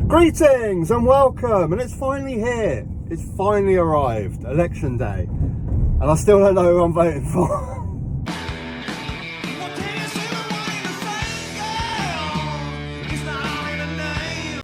Greetings and welcome, and it's finally here. It's finally arrived, election day, and I still don't know who I'm voting for.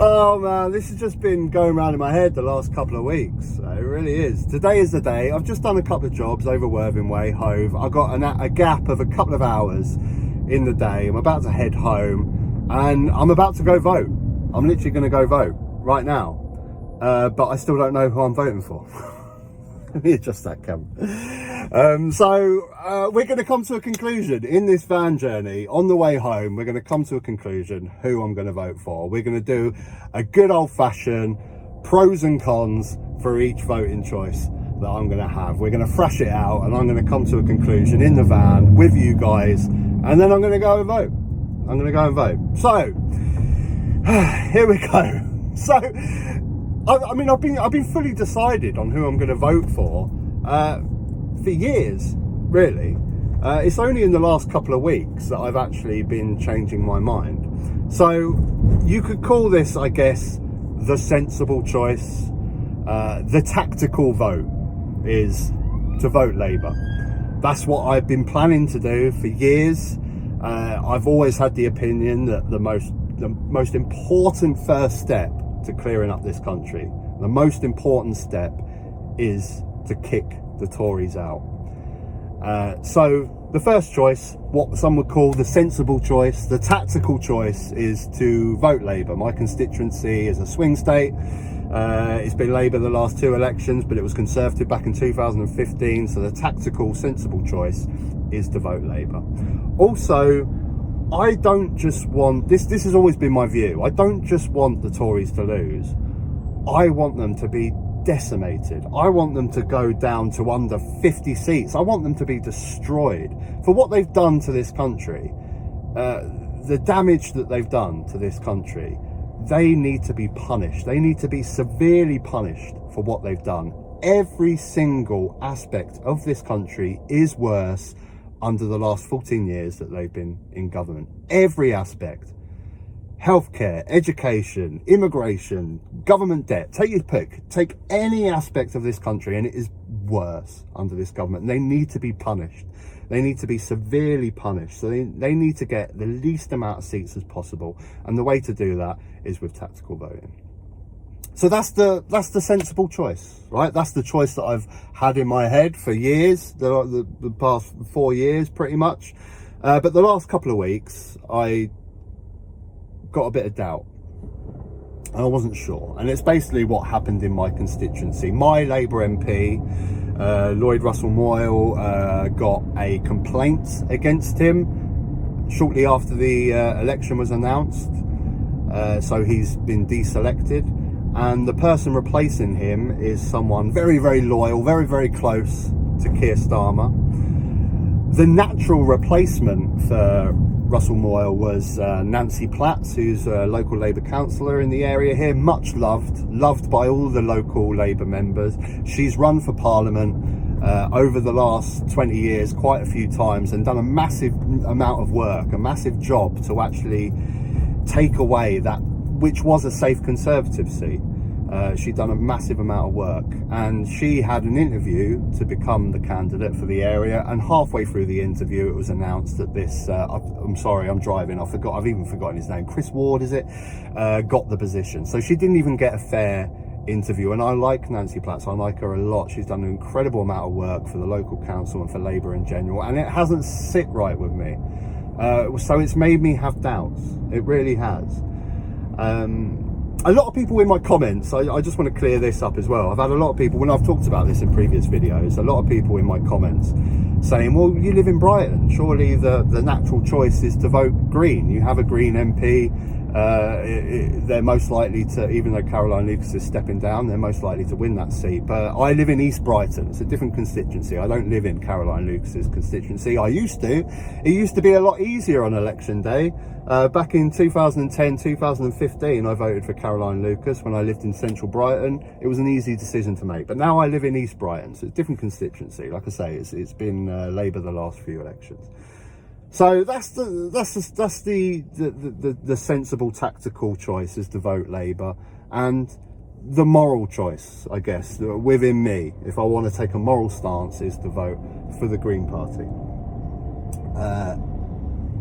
Oh man, this has just been going around in my head the last couple of weeks. It really is. Today is the day. I've just done a couple of jobs over Worthing Way, Hove. I've got a gap of a couple of hours in the day. I'm about to head home and I'm about to go vote. I'm literally going to go vote right now. But I still don't know who I'm voting for. Let me adjust that camera. So we're going to come to a conclusion in this van journey. On the way home, we're going to come to a conclusion who I'm going to vote for. We're going to do a good old-fashioned pros and cons for each voting choice that I'm going to have. We're going to thrash it out and I'm going to come to a conclusion in the van with you guys, and then I'm going to go and vote. I'm going to go and vote. So here we go. So I mean, I've been fully decided on who I'm going to vote for years, really. It's only in the last couple of weeks that I've actually been changing my mind. So you could call this, I guess, the sensible choice. The tactical vote is to vote Labour. That's what I've been planning to do for years. I've always had the opinion that the most important first step to clearing up this country, the most important step, is to kick the Tories out. So the first choice, what some would call the sensible choice, the tactical choice, is to vote Labour. My constituency is a swing state. It's been Labour the last two elections, but it was Conservative back in 2015. So the tactical, sensible choice is to vote Labour. Also, I don't just want, this has always been my view, I don't just want the Tories to lose. I want them to be decimated. I want them to go down to under 50 seats. I want them to be destroyed for what they've done to this country. The damage that they've done to this country, they need to be punished. They need to be severely punished for what they've done. Every single aspect of this country is worse under the last 14 years that they've been in government. Every aspect. Healthcare, education, immigration, government debt, take your pick. Take any aspect of this country and it is worse under this government. And they need to be punished. They need to be severely punished. So they need to get the least amount of seats as possible. And the way to do that is with tactical voting. So that's the sensible choice, right? That's the choice that I've had in my head for years, the past 4 years pretty much. But the last couple of weeks, I got a bit of doubt. I wasn't sure. And it's basically what happened in my constituency. My Labour MP, Lloyd Russell Moyle, got a complaint against him shortly after the election was announced. So he's been deselected. And the person replacing him is someone very, very loyal, very, very close to Keir Starmer. The natural replacement for Russell Moyle was Nancy Platts, who's a local Labour councillor in the area here, much loved by all the local Labour members. She's run for Parliament over the last 20 years quite a few times and done a massive amount of work, a massive job to actually take away that which was a safe Conservative seat. She'd done a massive amount of work, and she had an interview to become the candidate for the area, and halfway through the interview it was announced that this I'm sorry, I'm driving, I've even forgotten his name, Chris Ward is it, got the position. So she didn't even get a fair interview. And I like Nancy Platts, I like her a lot. She's done an incredible amount of work for the local council and for Labour in general, and it hasn't sit right with me. So it's made me have doubts. It really has. A lot of people in my comments, I just want to clear this up as well. I've had a lot of people, when I've talked about this in previous videos, a lot of people in my comments saying, well, you live in Brighton, surely the natural choice is to vote Green. You have a Green MP. They're most likely to, even though Caroline Lucas is stepping down, they're most likely to win that seat. But I live in East Brighton. It's a different constituency. I don't live in Caroline Lucas's constituency. I used to. It used to be a lot easier on election day. Back in 2010, 2015, I voted for Caroline Lucas when I lived in central Brighton. It was an easy decision to make. But now I live in East Brighton, so it's a different constituency. Like I say, it's been Labour the last few elections. So that's the sensible tactical choice, is to vote Labour. And the moral choice, I guess, within me, if I want to take a moral stance, is to vote for the Green Party.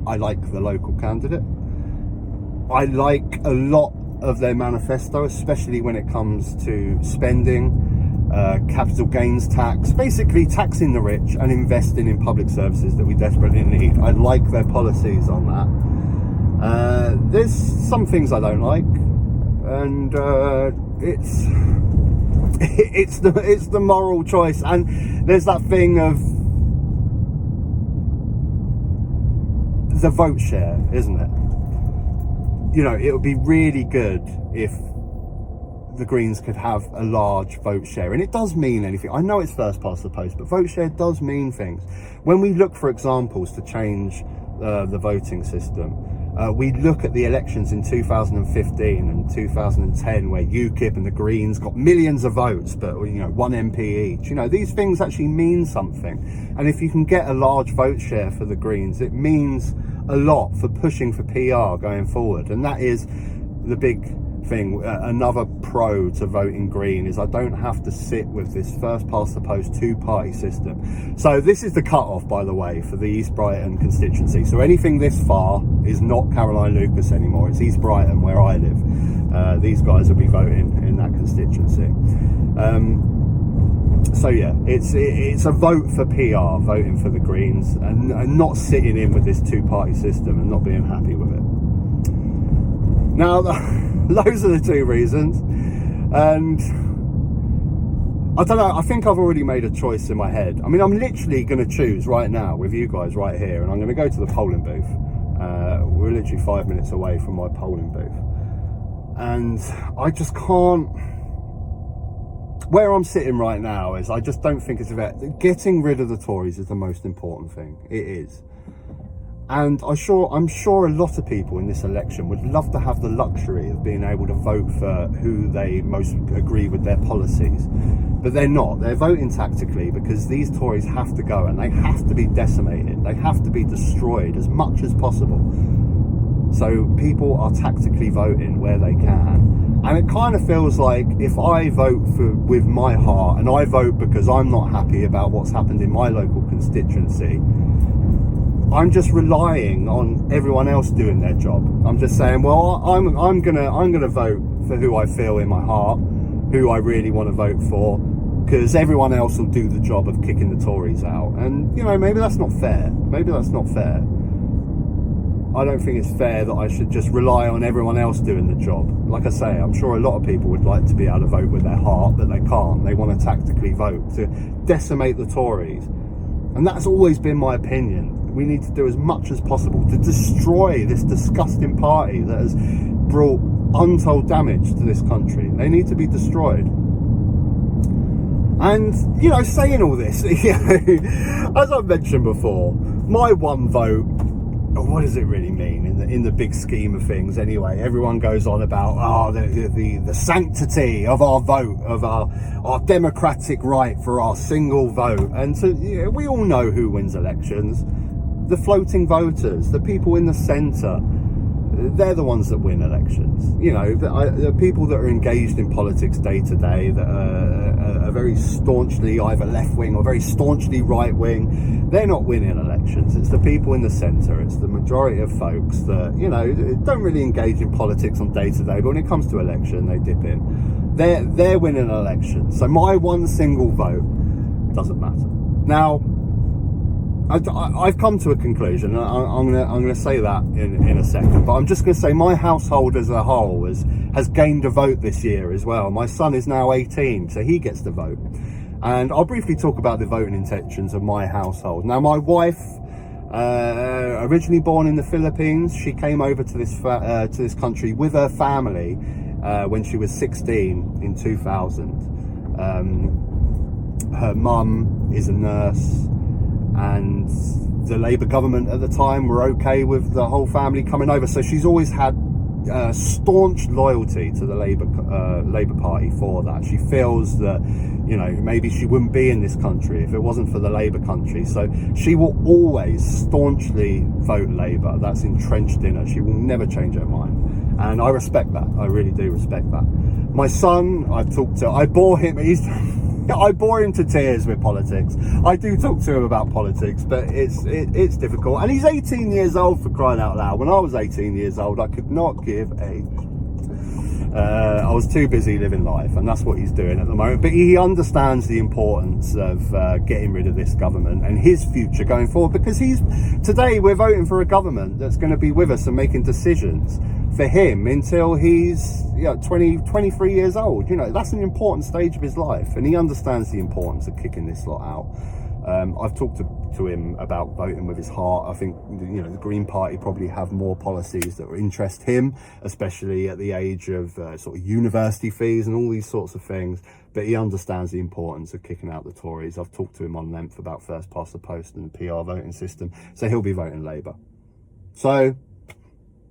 I like the local candidate. I like a lot of their manifesto, especially when it comes to spending, capital gains tax, basically taxing the rich and investing in public services that we desperately need. I like their policies on that. There's some things I don't like, and it's the moral choice. And there's that thing of the vote share, isn't it? You know, it would be really good if the Greens could have a large vote share, and it does mean anything. I know it's first past the post, but vote share does mean things. When we look for examples to change the voting system, we look at the elections in 2015 and 2010, where UKIP and the Greens got millions of votes, but one MP each. These things actually mean something, and if you can get a large vote share for the Greens, it means a lot for pushing for PR going forward. And that is the big thing. Another pro to voting Green is I don't have to sit with this first past the post two-party system. So this is the cut-off, by the way, for the East Brighton constituency. So anything this far is not Caroline Lucas anymore. It's East Brighton, where I live. These guys will be voting in that constituency. So yeah, it's a vote for PR, voting for the Greens, and not sitting in with this two-party system and not being happy with it. Now, those are the two reasons, and I don't know, I think I've already made a choice in my head. I mean, I'm literally going to choose right now with you guys right here, and I'm going to go to the polling booth. We're literally 5 minutes away from my polling booth, and I just can't. Where I'm sitting right now is I just don't think it's about getting rid of the Tories is the most important thing. It is. And I'm sure a lot of people in this election would love to have the luxury of being able to vote for who they most agree with their policies. But they're not. They're voting tactically because these Tories have to go, and they have to be decimated. They have to be destroyed as much as possible. So people are tactically voting where they can. And it kind of feels like if I vote with my heart, and I vote because I'm not happy about what's happened in my local constituency, I'm just relying on everyone else doing their job. I'm just saying, well, I'm gonna vote for who I feel in my heart, who I really want to vote for, because everyone else will do the job of kicking the Tories out. And maybe that's not fair. Maybe that's not fair. I don't think it's fair that I should just rely on everyone else doing the job. Like I say, I'm sure a lot of people would like to be able to vote with their heart, but they can't. They want to tactically vote to decimate the Tories. And that's always been my opinion. We need to do as much as possible to destroy this disgusting party that has brought untold damage to this country. They need to be destroyed. And, saying all this, as I've mentioned before, my one vote, what does it really mean in the big scheme of things anyway? Everyone goes on about the sanctity of our vote, of our democratic right for our single vote. And so we all know who wins elections. The floating voters, the people in the centre, they're the ones that win elections. The people that are engaged in politics day to day, that are very staunchly either left-wing or very staunchly right-wing, they're not winning elections. It's the people in the centre. It's the majority of folks that, don't really engage in politics on day to day, but when it comes to election, they dip in. They're winning elections. So my one single vote doesn't matter. Now, I've come to a conclusion. I'm going to say that in a second, but I'm just going to say my household as a whole has gained a vote this year as well. My son is now 18, so he gets to vote. And I'll briefly talk about the voting intentions of my household. Now, my wife, originally born in the Philippines, she came over to this country with her family when she was 16 in 2000. Her mum is a nurse, and the Labour government at the time were okay with the whole family coming over. So she's always had staunch loyalty to the Labour Party for that. She feels that, you know, maybe she wouldn't be in this country if it wasn't for the Labour country. So she will always staunchly vote Labour. That's entrenched in her. She will never change her mind. And I respect that. I really do respect that. My son, I bore him to tears with politics. I do talk to him about politics, but it's difficult. And he's 18 years old, for crying out loud. When I was 18 years old, I could not give a... I was too busy living life, and that's what he's doing at the moment. But he understands the importance of getting rid of this government and his future going forward, because today we're voting for a government that's going to be with us and making decisions for him until he's 23 years old. You know, that's an important stage of his life, and he understands the importance of kicking this lot out. I've talked to him about voting with his heart. I think, you know, the Green Party probably have more policies that will interest him, especially at the age of sort of university fees and all these sorts of things. But he understands the importance of kicking out the Tories. I've talked to him on length about first past the post and the PR voting system. So he'll be voting Labour. So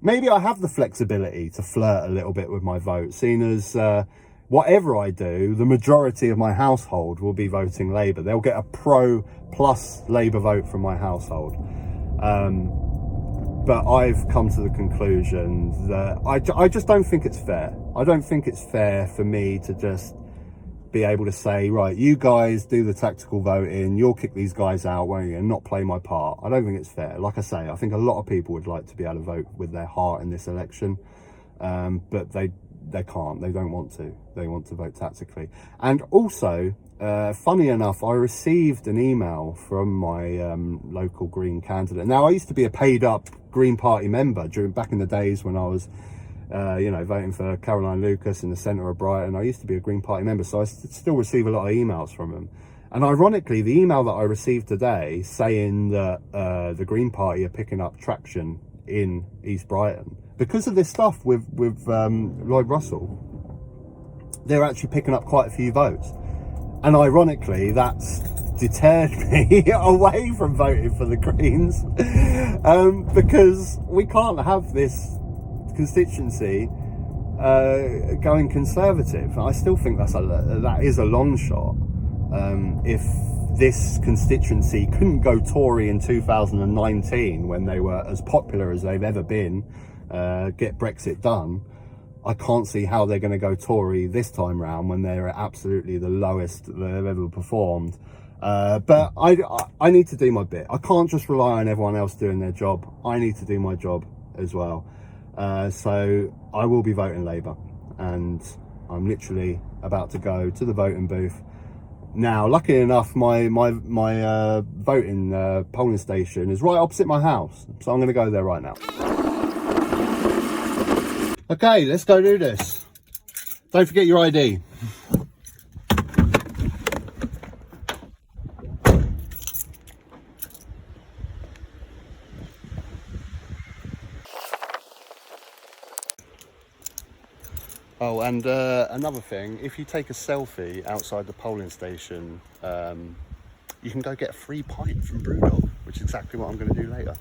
maybe I have the flexibility to flirt a little bit with my vote, seeing as whatever I do, the majority of my household will be voting Labour. They'll get a pro plus Labour vote from my household. But I've come to the conclusion that I just don't think it's fair. I don't think it's fair for me to just be able to say, right, you guys do the tactical voting, you'll kick these guys out, won't you, and not play my part. I don't think it's fair. Like I say, I think a lot of people would like to be able to vote with their heart in this election, but they can't. They don't want to. They want to vote tactically. And also, funny enough, I received an email from my local Green candidate. Now, I used to be a paid up Green Party member back in the days when I was voting for Caroline Lucas in the centre of Brighton. I used to be a Green Party member, so I still receive a lot of emails from them. And ironically, the email that I received today saying that the Green Party are picking up traction in East Brighton because of this stuff with Lloyd Russell, they're actually picking up quite a few votes. And ironically, that's deterred me away from voting for the Greens, because we can't have this constituency going Conservative. I still think that is a long shot. If this constituency couldn't go Tory in 2019 when they were as popular as they've ever been, get Brexit done, I can't see how they're going to go Tory this time round when they're at absolutely the lowest they've ever performed. But I need to do my bit. I can't just rely on everyone else doing their job. I need to do my job as well. So I will be voting Labour, and I'm literally about to go to the voting booth. Now, luckily enough, my voting polling station is right opposite my house, so I'm going to go there right now. Okay, let's go do this. Don't forget your ID. Oh, and another thing, if you take a selfie outside the polling station, you can go get a free pint from Brewdog, which is exactly what I'm going to do later.